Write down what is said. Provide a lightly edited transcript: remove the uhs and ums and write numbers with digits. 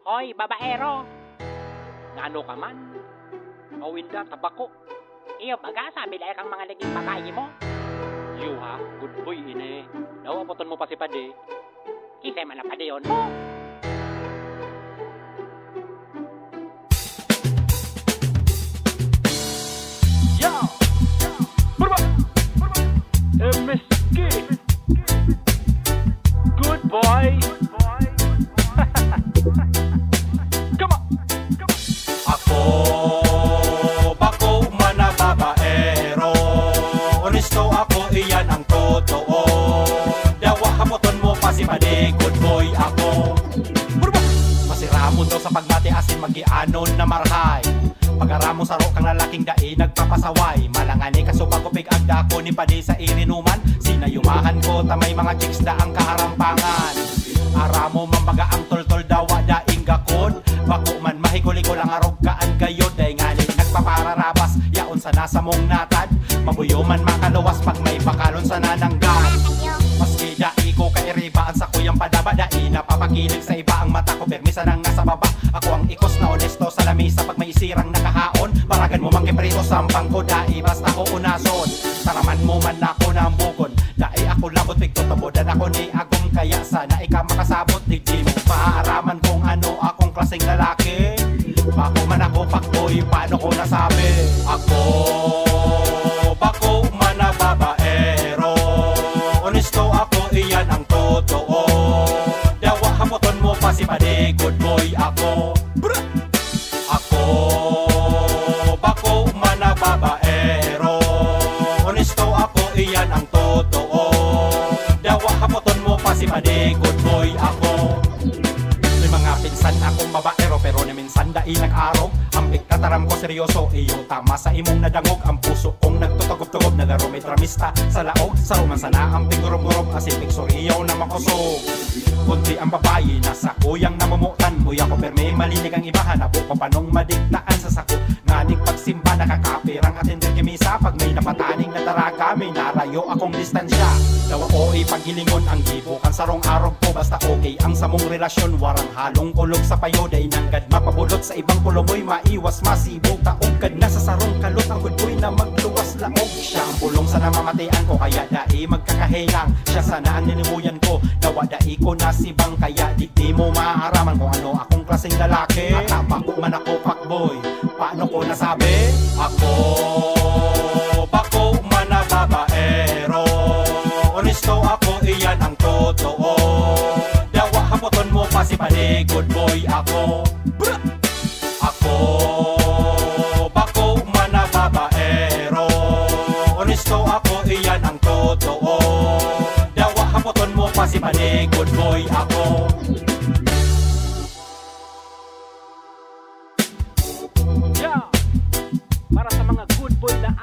Oy, babaero! Ngano ka man? Awinda, tabako. Iyo, baga, sabi dahil kang mga naging babae mo. Iyo ha, good boy ine. Nawapoton mo pa si Pade. Kisay man na Pade yun mo. Yo! Burba! MSK! Good boy! Come on! Ako, bako man na babaero. Honesto ako, iyan ang totoo. Dawa hamoton mo pa si Pade, good boy ako. Masiramo daw sa pagmati asin magianon na marhay. Pag-aramo sa kang lalaking dai nagpapasaway. Malangani kasubag ko pig-agda ko ni Pade sa irinuman. Sinayumahan ko tamay mga chicks da ang kaharampangan. Aramo mambaga ang tol-tol dawa daing gakod. Bako man mahikuli ko lang arog kaan kayo. Day ngani nagpapararabas yaon sa nasa mong natad. Mabuyo man makaluwas pag may bakalon sa nananggan. Maski dai ko kairibaan sa kuyang padaba. Dai napapakilig sa iba ang mata ko. Permisa nang nasa baba. Ako ang ikos na honesto sa lamisa pag may isirang nakahaon. Paragan mo mangkiprito sampang ko dai basta ko unason. Taraman mo man ako ng bukon. Dai ako labot pigtotobodan ako ni agong. Kaya sana ikaw makasabot. Di mo maaaraman kung ano akong klaseng lalaki. Bako man ako fuckboy, paano ko nasabi? Ako, bako man na babaero. Honesto ako, iyan ang totoo. Dawa hamoton mo pa si Pade, good boy ako. Ako, bako man na babaero. Honesto ako, iyan ang totoo. Dawa hamoton mo pa si Pade, good boy ako. May mga pinsan akong babaero pero ni minsan dai nag-arog. Ang pagtataram ko seryoso, iyo tama sa imong nadangog. Ang puso kong nagtutugob-tugob, nagarumit ramista sa laog. Sa romansa na ang pigurob-gurob, asin pigsuriyaw na makusog. Kunti ang babae, nasa kuyang namumutan. Buya ko perme, malinig ang ibahan. Abo pa panong madigtaan sa sako. Nganing pagsimba, nakakapirang atender kimisa. Pag may napataning na daraga, may narayo akong distansya. Dawa o'y paghilingon ang gibukan sarong arog ko. Basta okay ang samong relasyon, warang halong kulog sa payo. Day nanggad mapabulot sa ibang pulumoy, maiwas masibog. Taugad na sa sarong kalot, ang gudboy na magluwas laog. Siya ang pulong sa namamatian ko, kaya dai magkakahilang. Siya sana ang ninimuyan ko, dawa dai ko nasibang. Kaya di mo maaaraman kung ano akong klaseng lalaki. Atapa ko man ako fuckboy, paano ko nasabi? Ako, bako man na babaero. Honesto ako, iyan ang totoo. Dawa hamoton mo pa si Pade, good boy ako. Ako, bako man na babaero. Honesto ako, iyan ang totoo. Dawa hamoton mo pa si Pade, good boy ako. Yeah! Para sa mga good boy na